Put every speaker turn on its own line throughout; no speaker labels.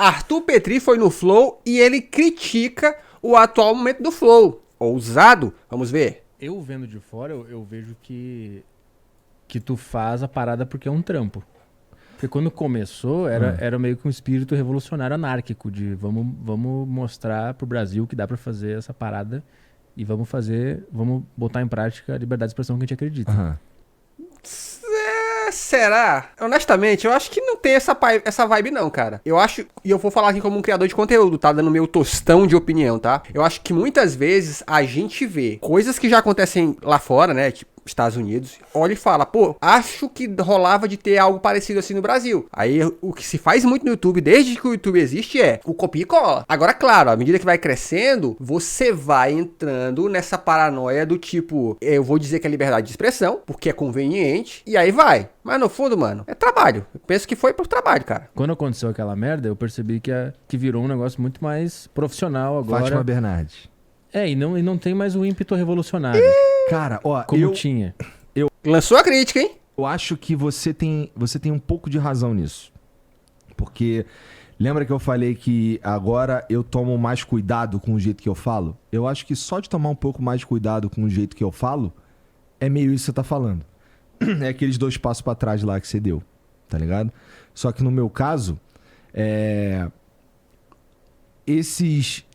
Arthur Petri foi no Flow e ele critica o atual momento do Flow. Ousado? Vamos ver.
Eu vendo de fora, eu vejo que tu faz a parada porque é um trampo. Porque quando começou, era meio que um espírito revolucionário anárquico, de vamos mostrar pro Brasil que dá pra fazer essa parada e vamos botar em prática a liberdade de expressão que a gente acredita.
Aham.
Será? Honestamente, eu acho que não tem essa vibe não, cara. Eu acho, e eu vou falar aqui como um criador de conteúdo, tá? Dando meu tostão de opinião, tá? Eu acho que muitas vezes a gente vê coisas que já acontecem lá fora, né? Tipo, Estados Unidos, olha e fala, pô, acho que rolava de ter algo parecido assim no Brasil. Aí o que se faz muito no YouTube, desde que o YouTube existe, é o copia e cola. Agora, claro, à medida que vai crescendo, você vai entrando nessa paranoia do tipo, eu vou dizer que é liberdade de expressão, porque é conveniente, e aí vai. Mas no fundo, mano, é trabalho. Eu penso que foi por trabalho, cara.
Quando aconteceu aquela merda, eu percebi que virou um negócio muito mais profissional agora.
Fátima Bernardes.
E não tem mais o ímpeto revolucionário.
Cara, ó,
como tinha.
Lançou a crítica, hein?
Eu acho que você tem um pouco de razão nisso. Porque lembra que eu falei que agora eu tomo mais cuidado com o jeito que eu falo? Eu acho que só de tomar um pouco mais de cuidado com o jeito que eu falo, é meio isso que você tá falando. É aqueles 2 passos pra trás lá que você deu, tá ligado? Só que no meu caso,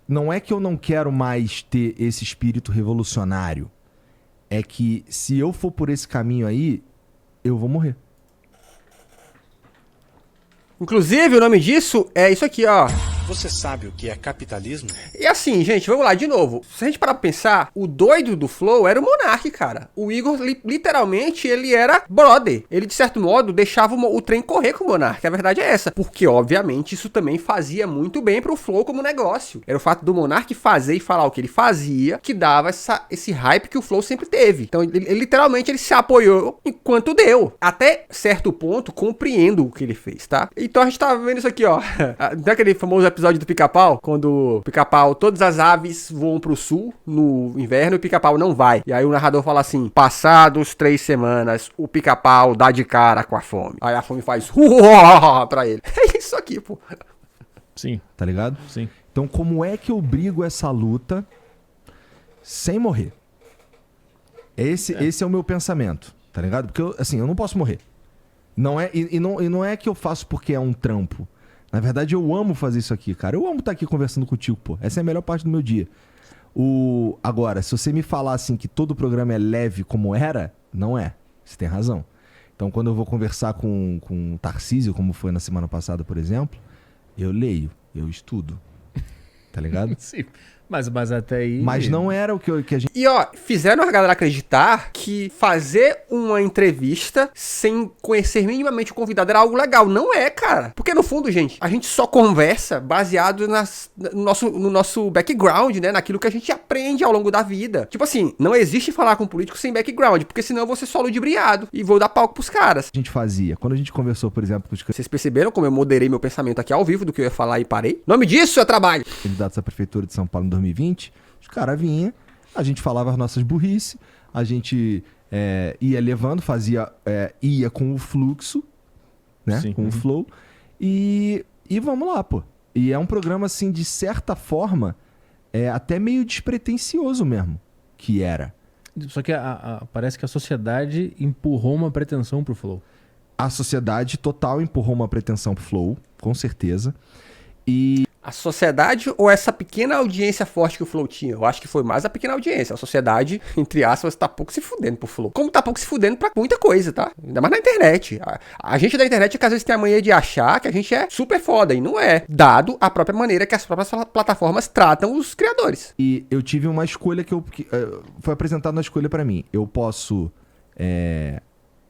não é que eu não quero mais ter esse espírito revolucionário. É que se eu for por esse caminho aí, eu vou morrer.
Inclusive, o nome disso é isso aqui, ó.
Você sabe o que é capitalismo?
E assim, gente, vamos lá de novo. Se a gente parar pra pensar, o doido do Flow era o Monark, cara. O Igor, literalmente, ele era brother. Ele, de certo modo, deixava o trem correr com o Monark. A verdade é essa. Porque, obviamente, isso também fazia muito bem pro Flow como negócio. Era o fato do Monark fazer e falar o que ele fazia que dava esse hype que o Flow sempre teve. Então, literalmente, ele se apoiou enquanto deu. Até certo ponto, compreendo o que ele fez, tá? Então, a gente tava vendo isso aqui, ó. Não é aquele famoso episódio do Pica-Pau, quando o Pica-Pau, todas as aves voam pro sul no inverno e o Pica-Pau não vai. E aí o narrador fala assim, passados 3 semanas, o Pica-Pau dá de cara com a fome. Aí a fome faz pra ele. É isso aqui, pô.
Sim.
Tá ligado?
Sim.
Então como é que eu brigo essa luta sem morrer? Esse é o meu pensamento, tá ligado? Porque eu não posso morrer. Não é que eu faço porque é um trampo. Na verdade, eu amo fazer isso aqui, cara. Eu amo estar aqui conversando contigo, pô. Essa é a melhor parte do meu dia. Agora, se você me falar assim que todo o programa é leve como era, não é. Você tem razão. Então, quando eu vou conversar com o Tarcísio, como foi na semana passada, por exemplo, eu leio, eu estudo. Tá ligado?
Sim. Mas até aí...
Mas não era o que a gente...
E ó, fizeram a galera acreditar que fazer uma entrevista sem conhecer minimamente o convidado era algo legal. Não é, cara. Porque no fundo, gente, a gente só conversa baseado no nosso background, né? Naquilo que a gente aprende ao longo da vida. Tipo assim, não existe falar com um político sem background, porque senão eu vou ser só ludibriado e vou dar palco pros caras.
A gente fazia. Quando a gente conversou, por exemplo, com os
Vocês perceberam como eu moderei meu pensamento aqui ao vivo do que eu ia falar e parei? O nome disso é trabalho.
candidatos à Prefeitura de São Paulo em 2020, os caras vinham, a gente falava as nossas burrice, a gente ia levando, ia com o fluxo, né?
Sim.
Com o flow, e vamos lá, pô. E é um programa, assim, de certa forma, até meio despretensioso mesmo, que era.
Só que parece que a sociedade empurrou uma pretensão pro Flow.
A sociedade total empurrou uma pretensão pro flow, com certeza. E
A sociedade ou essa pequena audiência forte que o Flow tinha? Eu acho que foi mais a pequena audiência. A sociedade, entre aspas, tá pouco se fudendo pro Flow. Como tá pouco se fudendo pra muita coisa, tá? Ainda mais na internet. A gente da internet é que às vezes tem a mania de achar que a gente é super foda. E não é. Dado a própria maneira que as próprias plataformas tratam os criadores.
E eu tive uma escolha que foi apresentada uma escolha pra mim. Eu posso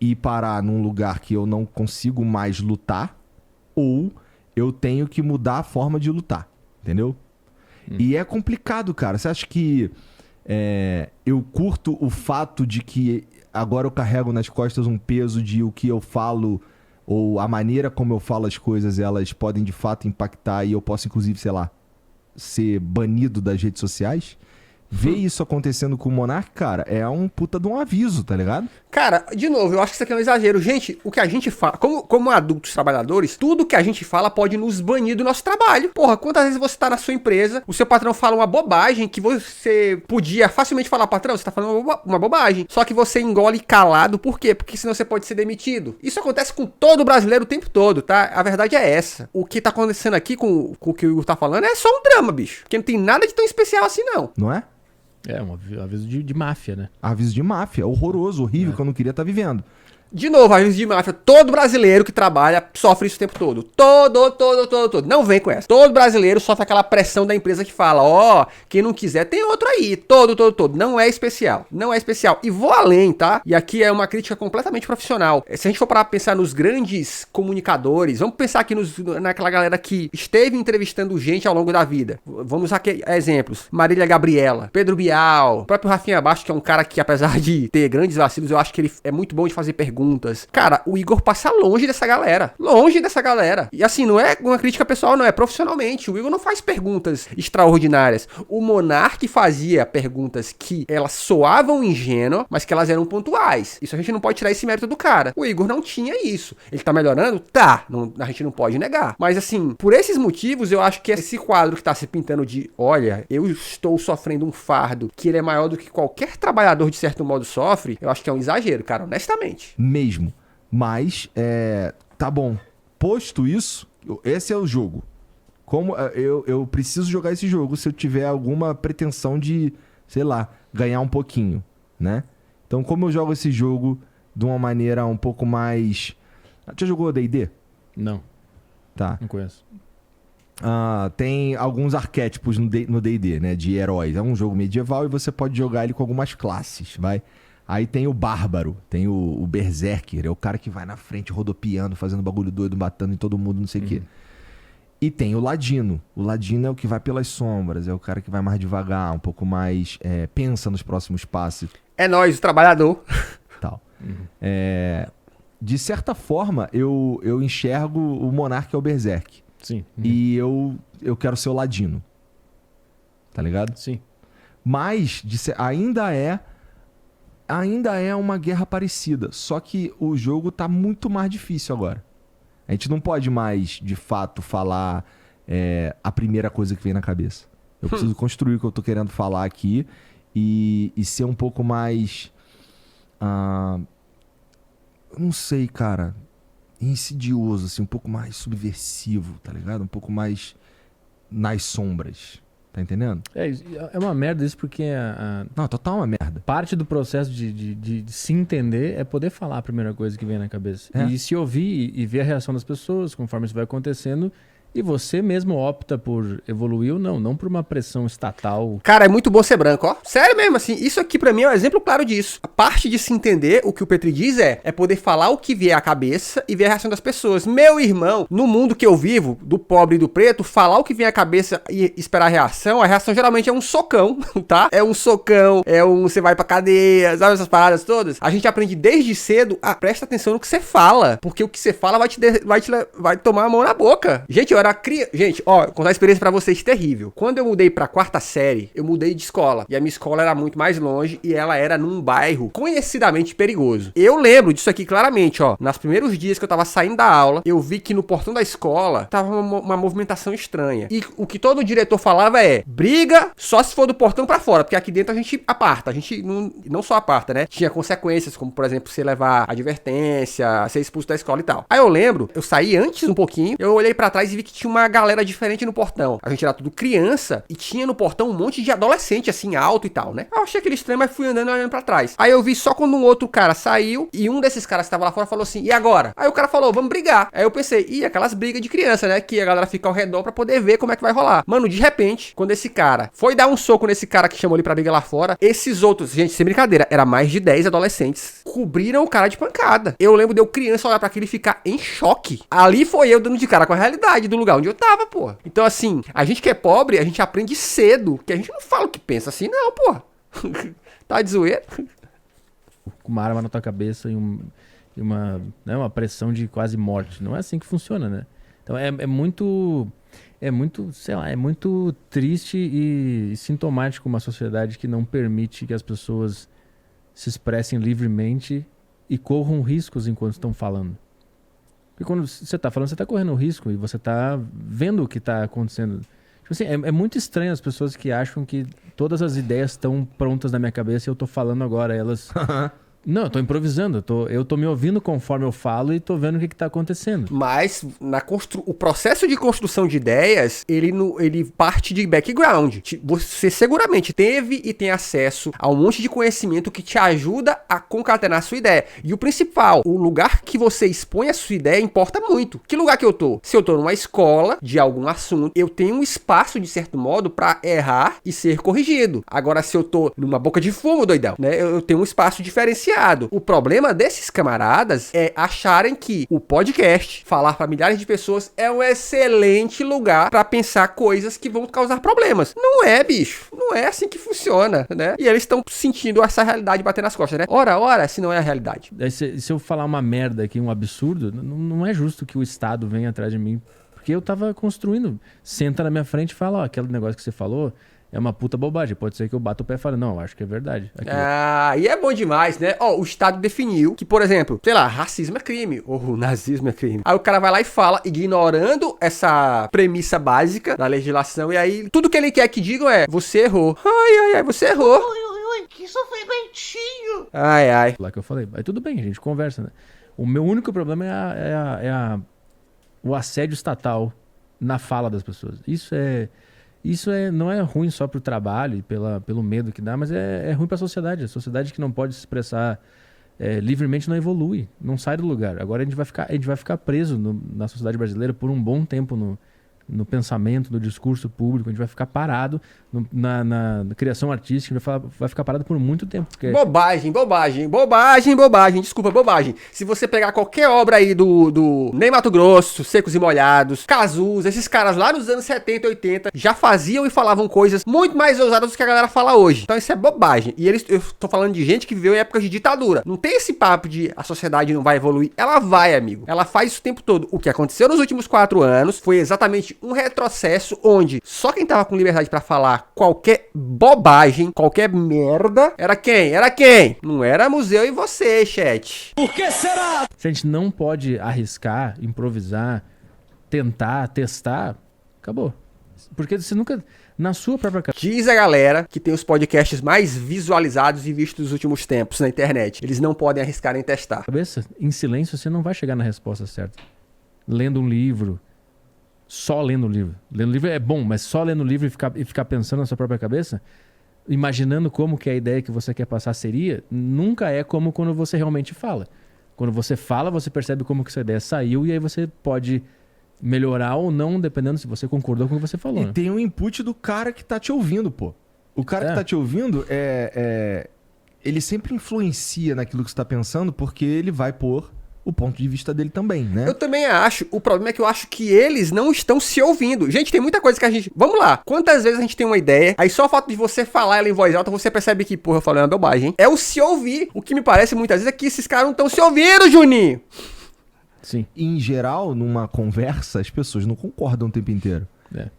ir parar num lugar que eu não consigo mais lutar, ou eu tenho que mudar a forma de lutar, entendeu? E é complicado, cara. Você acha que eu curto o fato de que agora eu carrego nas costas um peso de o que eu falo ou a maneira como eu falo as coisas, elas podem de fato impactar e eu posso, inclusive, sei lá, ser banido das redes sociais? Ver isso acontecendo com o Monark, cara, é um puta de um aviso, tá ligado?
Cara, de novo, eu acho que isso aqui é um exagero. Gente, o que a gente fala, como adultos trabalhadores, tudo que a gente fala pode nos banir do nosso trabalho. Porra, quantas vezes você tá na sua empresa, o seu patrão fala uma bobagem que você podia facilmente falar, patrão, você tá falando uma bobagem. Só que você engole calado, por quê? Porque senão você pode ser demitido. Isso acontece com todo brasileiro o tempo todo, tá? A verdade é essa. O que tá acontecendo aqui com o que o Igor tá falando é só um drama, bicho. Porque não tem nada de tão especial assim, não.
Não é?
É, um aviso de máfia, né?
Aviso de máfia, horroroso, horrível, que eu não queria estar vivendo.
De novo, aviso de máfia, todo brasileiro que trabalha sofre isso o tempo todo. Todo. Não vem com essa. Todo brasileiro sofre aquela pressão da empresa que fala, ó, quem não quiser tem outro aí. Todo. Não é especial. Não é especial. E vou além, tá? E aqui é uma crítica completamente profissional. Se a gente for parar pra pensar nos grandes comunicadores, vamos pensar aqui naquela galera que esteve entrevistando gente ao longo da vida. Vamos usar aqui exemplos. Marília Gabriela, Pedro Bial, o próprio Rafinha Bastos, que é um cara que, apesar de ter grandes vacilos, eu acho que ele é muito bom de fazer perguntas. Cara, o Igor passa longe dessa galera. Longe dessa galera. E assim, não é uma crítica pessoal, não. É profissionalmente. O Igor não faz perguntas extraordinárias. O Monark fazia perguntas que elas soavam ingênuas, mas que elas eram pontuais. Isso a gente não pode tirar esse mérito do cara. O Igor não tinha isso. Ele tá melhorando? Tá. A gente não pode negar. Mas assim, por esses motivos, eu acho que esse quadro que tá se pintando de, olha, eu estou sofrendo um fardo que ele é maior do que qualquer trabalhador de certo modo sofre, eu acho que é um exagero, cara, honestamente.
Mesmo. Mas, tá bom. Posto isso, esse é o jogo. Como eu preciso jogar esse jogo se eu tiver alguma pretensão de, sei lá, ganhar um pouquinho, né? Então, como eu jogo esse jogo de uma maneira um pouco mais... Já jogou D&D?
Não.
Tá.
Não conheço.
Tem alguns arquétipos no D&D, né? De heróis. É um jogo medieval e você pode jogar ele com algumas classes, vai... Aí tem o Bárbaro, tem o Berserker, é o cara que vai na frente rodopiando, fazendo bagulho doido, matando em todo mundo, não sei o quê. E tem o Ladino. O Ladino é o que vai pelas sombras, é o cara que vai mais devagar, um pouco mais... pensa nos próximos passos.
É nóis, o trabalhador.
Tal. De certa forma, eu enxergo o Monark é o Berserk.
Sim.
E eu quero ser o Ladino. Tá ligado?
Sim.
Mas ainda é uma guerra parecida, só que o jogo tá muito mais difícil agora. A gente não pode mais, de fato, falar a primeira coisa que vem na cabeça. Eu preciso construir o que eu tô querendo falar aqui e ser um pouco mais... não sei, cara. Insidioso, assim, um pouco mais subversivo, tá ligado? Um pouco mais nas sombras. Tá entendendo?
É uma merda isso porque
Não, total uma merda.
parte do processo de se entender é poder falar a primeira coisa que vem na cabeça.
É.
E se ouvir e ver a reação das pessoas conforme isso vai acontecendo. E você mesmo opta por evoluir ou não por uma pressão estatal.
Cara, é muito bom ser branco, ó. Sério mesmo, assim, isso aqui pra mim é um exemplo claro disso. A parte de se entender, o que o Petri diz é poder falar o que vier à cabeça e ver a reação das pessoas. Meu irmão, no mundo que eu vivo, do pobre e do preto, falar o que vem à cabeça e esperar a reação geralmente é um socão, tá? É um socão, você vai pra cadeia, sabe essas paradas todas? A gente aprende desde cedo a presta atenção no que você fala, porque o que você fala vai tomar a mão na boca. Gente, eu era criança. Gente, ó, contar a experiência pra vocês terrível. Quando eu mudei pra quarta série, eu mudei de escola. E a minha escola era muito mais longe e ela era num bairro conhecidamente perigoso. Eu lembro disso aqui claramente, ó. Nos primeiros dias que eu tava saindo da aula, eu vi que no portão da escola tava uma movimentação estranha. E o que todo diretor falava é: briga só se for do portão pra fora, porque aqui dentro a gente aparta. A gente não só aparta, né? Tinha consequências, como por exemplo, você levar advertência, ser expulso da escola e tal. Aí eu lembro, eu saí antes um pouquinho, eu olhei pra trás e vi que tinha uma galera diferente no portão. A gente era tudo criança e tinha no portão um monte de adolescente, assim, alto e tal, né? Eu achei aquele estranho, mas fui andando e olhando pra trás. Aí eu vi só quando um outro cara saiu e um desses caras que tava lá fora falou assim: e agora? Aí o cara falou: vamos brigar. Aí eu pensei: aquelas brigas de criança, né? Que a galera fica ao redor pra poder ver como é que vai rolar. Mano, de repente, quando esse cara foi dar um soco nesse cara que chamou ele pra briga lá fora, esses outros, gente, sem brincadeira, era mais de 10 adolescentes, cobriram o cara de pancada. Eu lembro de eu criança olhar pra aquilo e ficar em choque. Ali foi eu dando de cara com a realidade do lugar onde eu tava, pô. Então, assim, a gente que é pobre, a gente aprende cedo, que a gente não fala o que pensa assim, não, pô. Tá de zoeira?
Com uma arma na tua cabeça e uma pressão de quase morte. Não é assim que funciona, né? Então é muito, sei lá, é muito triste e sintomático uma sociedade que não permite que as pessoas se expressem livremente e corram riscos enquanto estão falando. Porque quando você tá falando, você tá correndo risco e você tá vendo o que tá acontecendo. Tipo assim, é muito estranho as pessoas que acham que todas as ideias estão prontas na minha cabeça e eu tô falando agora, elas... Não, eu tô improvisando, eu tô me ouvindo conforme eu falo e tô vendo o que tá acontecendo.
Mas o processo de construção de ideias, ele parte de background. Você seguramente teve e tem acesso a um monte de conhecimento que te ajuda a concatenar a sua ideia. E o principal, o lugar que você expõe a sua ideia importa muito. Que lugar que eu tô? Se eu tô numa escola de algum assunto, eu tenho um espaço, de certo modo, pra errar e ser corrigido. Agora, se eu tô numa boca de fumo, doidão, né? Eu tenho um espaço diferenciado. O problema desses camaradas é acharem que o podcast, falar para milhares de pessoas, é um excelente lugar para pensar coisas que vão causar problemas. Não é, bicho. Não é assim que funciona, né? E eles estão sentindo essa realidade bater nas costas, né? Ora, se não é a realidade.
Se eu falar uma merda aqui, um absurdo, não é justo que o Estado venha atrás de mim. Porque eu tava construindo. Senta na minha frente e fala, ó, aquele negócio que você falou... É uma puta bobagem. Pode ser que eu bata o pé e fale, não, acho que é verdade.
E é bom demais, né? O Estado definiu que, por exemplo, sei lá, racismo é crime, ou nazismo é crime. Aí o cara vai lá e fala, ignorando essa premissa básica da legislação, e aí tudo que ele quer que digam é, você errou. Ai, você errou.
Que sofrimentinho.
Ai.
Lá que eu falei. Aí tudo bem, a gente conversa, né? O meu único problema é o assédio estatal na fala das pessoas. Isso não é ruim só pro trabalho e pelo medo que dá, mas é ruim pra sociedade. A sociedade que não pode se expressar livremente não evolui, não sai do lugar. Agora a gente vai ficar preso na sociedade brasileira por um bom tempo no pensamento, no discurso público. A gente vai ficar parado na criação artística, a gente vai ficar parado por muito tempo. Porque...
Bobagem. Desculpa, bobagem. Se você pegar qualquer obra aí do Ney Matogrosso, Secos e Molhados, Cazuza, esses caras lá nos anos 70, 80, já faziam e falavam coisas muito mais ousadas do que a galera fala hoje. Então isso é bobagem. E eu tô falando de gente que viveu em épocas de ditadura. Não tem esse papo de a sociedade não vai evoluir. Ela vai, amigo. Ela faz isso o tempo todo. O que aconteceu nos últimos 4 anos foi exatamente um retrocesso onde só quem tava com liberdade pra falar qualquer bobagem, qualquer merda, era quem? Não era museu e você, chat.
Por que será?
Se a gente não pode arriscar, improvisar, tentar, testar, acabou. Porque você nunca... Na sua própria cabeça...
Diz a galera que tem os podcasts mais visualizados e vistos nos últimos tempos na internet. Eles não podem arriscar nem testar.
Em silêncio, você não vai chegar na resposta certa. Lendo um livro... Só lendo o livro. Lendo o livro é bom, mas só lendo o livro e ficar pensando na sua própria cabeça, imaginando como que a ideia que você quer passar seria, nunca é como quando você realmente fala. Quando você fala, você percebe como que essa ideia saiu e aí você pode melhorar ou não, dependendo se você concordou com o que você falou.
E tem um input do cara que tá te ouvindo, pô. O cara que tá te ouvindo, ele sempre influencia naquilo que você tá pensando, porque ele vai pôr o ponto de vista dele também, né?
Eu também acho. O problema é que eu acho que eles não estão se ouvindo. Gente, tem muita coisa que a gente... Vamos lá. Quantas vezes a gente tem uma ideia, aí só o fato de você falar ela em voz alta, você percebe que, porra, eu falei uma bobagem, hein? É o se ouvir. O que me parece muitas vezes é que esses caras não estão se ouvindo, Juninho.
Sim.
Em geral, numa conversa, as pessoas não concordam o tempo inteiro.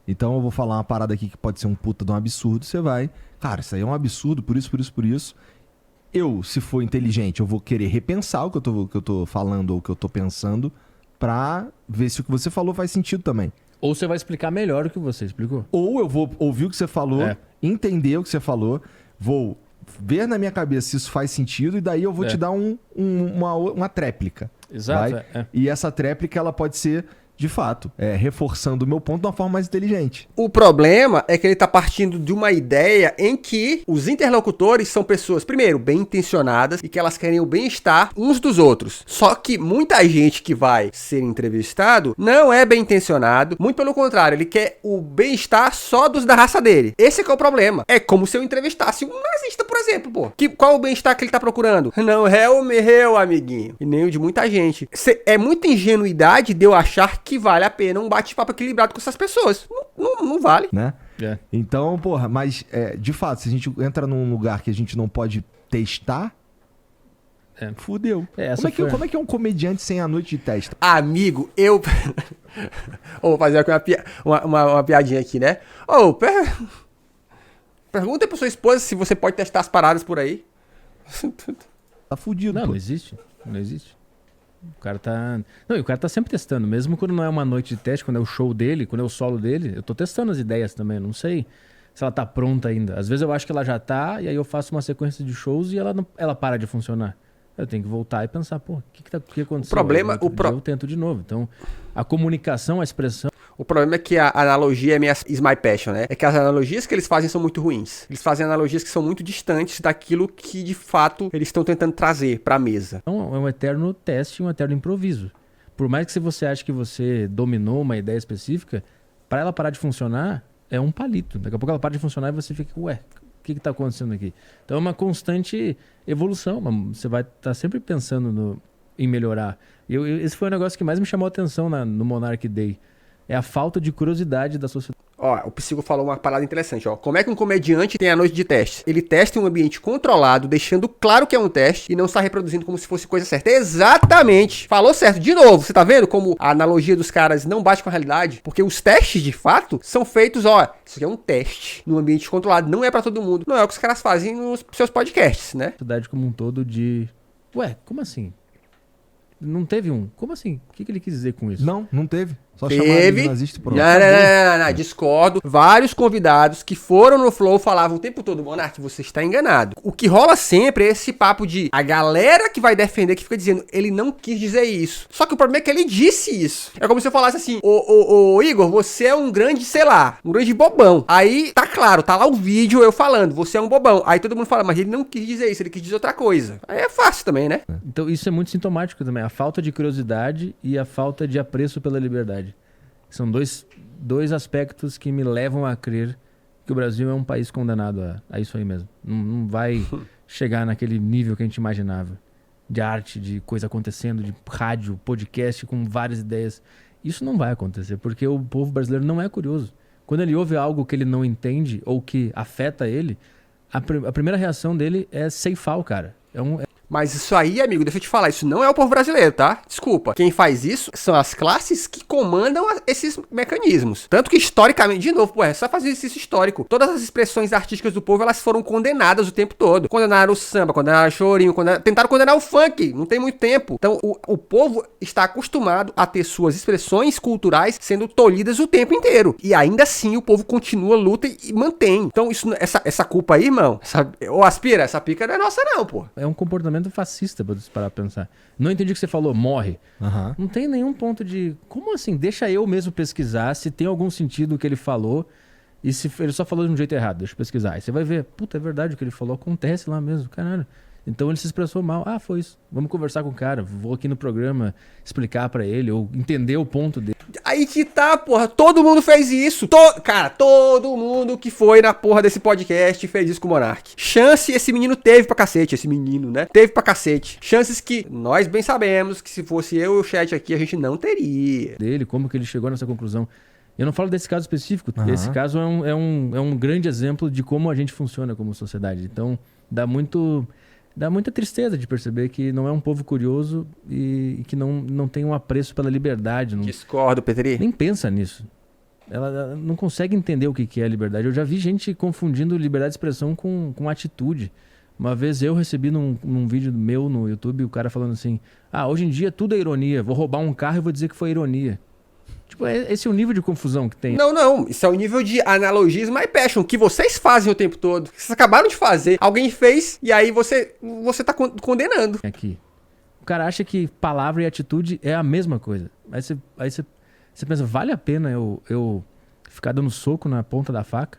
Então eu vou falar uma parada aqui que pode ser um puta de um absurdo, você vai... Cara, isso aí é um absurdo, por isso. Eu, se for inteligente, eu vou querer repensar o que eu tô falando ou o que eu tô pensando pra ver se o que você falou faz sentido também.
Ou você vai explicar melhor o que você explicou.
Ou eu vou ouvir o que você falou, entender o que você falou, vou ver na minha cabeça se isso faz sentido e daí eu vou te dar uma tréplica.
Exato.
E essa tréplica, ela pode ser... De fato, reforçando o meu ponto de uma forma mais inteligente.
O problema é que ele tá partindo de uma ideia em que os interlocutores são pessoas, primeiro, bem intencionadas e que elas querem o bem-estar uns dos outros. Só que muita gente que vai ser entrevistado não é bem intencionado, muito pelo contrário, ele quer o bem-estar só dos da raça dele. Esse é que é o problema. É como se eu entrevistasse um nazista, por exemplo, pô. Qual é o bem-estar que ele tá procurando? Não é o meu, amiguinho. E nem o de muita gente. É muita ingenuidade de eu achar que vale a pena um bate-papo equilibrado com essas pessoas. Não vale.
Né? Então, porra, mas de fato, se a gente entra num lugar que a gente não pode testar, fudeu. Como é que é um comediante sem a noite de testa?
Amigo, eu... Vou fazer aqui uma piadinha aqui, né? Pergunta aí pra sua esposa se você pode testar as paradas por aí.
Tá fudido, pô.
Não existe. Não existe. O cara tá... Não, e o cara tá sempre testando. Mesmo quando não é uma noite de teste, quando é o show dele, quando é o solo dele, eu tô testando as ideias também. Eu não sei se ela tá pronta ainda. Às vezes eu acho que ela já tá, e aí eu faço uma sequência de shows e ela para de funcionar. Eu tenho que voltar e pensar, pô, o que aconteceu?
O problema...
Aí, eu tento de novo. Então, a comunicação, a expressão...
O problema é que a analogia é minha is my passion, né? É que as analogias que eles fazem são muito ruins. Eles fazem analogias que são muito distantes daquilo que, de fato, eles estão tentando trazer pra mesa.
Então, é um eterno teste, um eterno improviso. Por mais que você ache que você dominou uma ideia específica, para ela parar de funcionar, é um palito. Daqui a pouco ela para de funcionar e você fica, ué, o que está acontecendo aqui? Então é uma constante evolução. Você vai estar sempre pensando em melhorar. Esse foi o negócio que mais me chamou a atenção no Monarch Day. É a falta de curiosidade da sociedade.
Ó, o Psycho falou uma parada interessante, ó. Como é que um comediante tem a noite de teste? Ele testa em um ambiente controlado, deixando claro que é um teste e não está reproduzindo como se fosse coisa certa. Exatamente! Falou certo. De novo, você tá vendo como a analogia dos caras não bate com a realidade? Porque os testes, de fato, são feitos, ó, isso aqui é um teste num ambiente controlado, não é pra todo mundo. Não é o que os caras fazem nos seus podcasts, né?
A sociedade como um todo de... Ué, como assim? Não teve um? Como assim? O que ele quis dizer com isso?
Não teve. Só chamaram ele de nazista e pronto.
Não, discordo. Vários convidados que foram no Flow falavam o tempo todo, Monark, você está enganado. O que rola sempre é esse papo de a galera que vai defender, que fica dizendo, ele não quis dizer isso. Só que o problema é que ele disse isso. É como se eu falasse assim, ô Igor, você é um grande, sei lá, um grande bobão. Aí, tá claro, tá lá o vídeo eu falando, você é um bobão. Aí todo mundo fala, mas ele não quis dizer isso, ele quis dizer outra coisa. Aí é fácil também, né?
Então isso é muito sintomático também, a falta de curiosidade e a falta de apreço pela liberdade. São dois aspectos que me levam a crer que o Brasil é um país condenado a isso aí mesmo. Não vai chegar naquele nível que a gente imaginava. De arte, de coisa acontecendo, de rádio, podcast com várias ideias. Isso não vai acontecer, porque o povo brasileiro não é curioso. Quando ele ouve algo que ele não entende ou que afeta ele, a primeira reação dele é ceifar o cara.
Mas isso aí, amigo, deixa eu te falar, isso não é o povo brasileiro, tá? Desculpa. Quem faz isso são as classes que comandam esses mecanismos. Tanto que historicamente, de novo, pô, é só fazer exercício histórico. Todas as expressões artísticas do povo, elas foram condenadas o tempo todo. Condenaram o samba, condenaram o chorinho, tentaram condenar o funk, não tem muito tempo. Então, o povo está acostumado a ter suas expressões culturais sendo tolhidas o tempo inteiro. E ainda assim, o povo continua, luta e mantém. Então, essa culpa aí, irmão, ô Aspira, essa pica não é nossa não, pô.
É um comportamento fascista, pra você parar pra pensar. Não entendi o que você falou, morre.
Uhum.
Não tem nenhum ponto de... Como assim? Deixa eu mesmo pesquisar se tem algum sentido o que ele falou e se ele só falou de um jeito errado. Deixa eu pesquisar. Aí você vai ver, puta, é verdade o que ele falou, acontece lá mesmo, caralho. Então ele se expressou mal. Ah, foi isso. Vamos conversar com o cara. Vou aqui no programa explicar pra ele ou entender o ponto dele.
Aí que tá, porra. Todo mundo fez isso. Cara, todo mundo que foi na porra desse podcast fez isso com o Monark. Chance esse menino teve pra cacete. Esse menino, né? Teve pra cacete. Chances que nós bem sabemos que se fosse eu e o chat aqui, a gente não teria.
Dele, como que ele chegou nessa conclusão. Eu não falo desse caso específico. Esse caso é um grande exemplo de como a gente funciona como sociedade. Então, dá muita tristeza de perceber que não é um povo curioso e que não tem um apreço pela liberdade.
Discordo, Petri.
Nem pensa nisso. Ela não consegue entender o que é a liberdade. Eu já vi gente confundindo liberdade de expressão com atitude. Uma vez eu recebi num vídeo meu no YouTube o cara falando assim, hoje em dia tudo é ironia. Vou roubar um carro e vou dizer que foi ironia. Tipo, esse é o nível de confusão que tem.
Não. Isso é o nível de analogismo my passion, que vocês fazem o tempo todo. Vocês acabaram de fazer. Alguém fez e aí você tá condenando.
Aqui. O cara acha que palavra e atitude é a mesma coisa. Aí você pensa, vale a pena eu ficar dando soco na ponta da faca?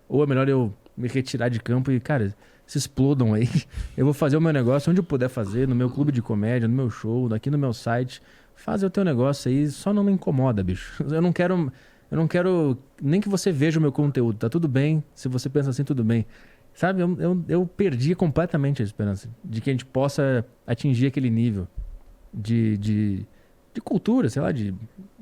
Ou é melhor eu me retirar de campo e, cara, se explodam aí. Eu vou fazer o meu negócio onde eu puder fazer, no meu clube de comédia, no meu show, aqui no meu site. Faz o teu negócio aí, só não me incomoda, bicho. Eu não quero nem que você veja o meu conteúdo. Tá tudo bem, se você pensa assim, tudo bem. Sabe, eu perdi completamente a esperança de que a gente possa atingir aquele nível de cultura, sei lá, de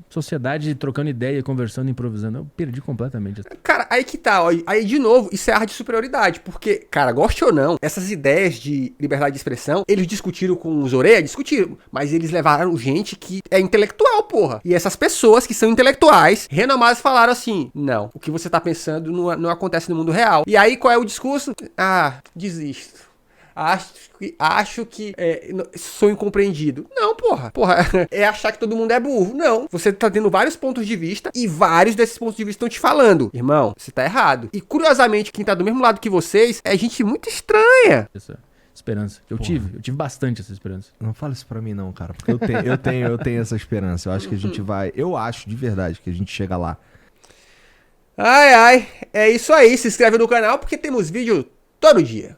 sociedade trocando ideia, conversando, improvisando. Eu perdi completamente.
Cara, aí que tá, ó. Aí de novo, isso é ar de superioridade. Porque, cara, goste ou não, essas ideias de liberdade de expressão, eles discutiram com os Orelha? Discutiram. Mas eles levaram gente que é intelectual, porra. E essas pessoas que são intelectuais, renomadas, falaram assim, não, o que você tá pensando não acontece no mundo real. E aí, qual é o discurso? Desisto. acho que sou incompreendido. Não, porra. Porra, é achar que todo mundo é burro. Não. Você tá tendo vários pontos de vista e vários desses pontos de vista estão te falando. Irmão, você tá errado. E curiosamente, quem tá do mesmo lado que vocês é gente muito estranha.
Essa esperança. Eu tive bastante essa esperança.
Não fala isso pra mim não, cara, porque eu tenho essa esperança. Eu acho que a gente vai, eu acho de verdade que a gente chega lá.
Ai, ai, é isso aí. Se inscreve no canal porque temos vídeo todo dia.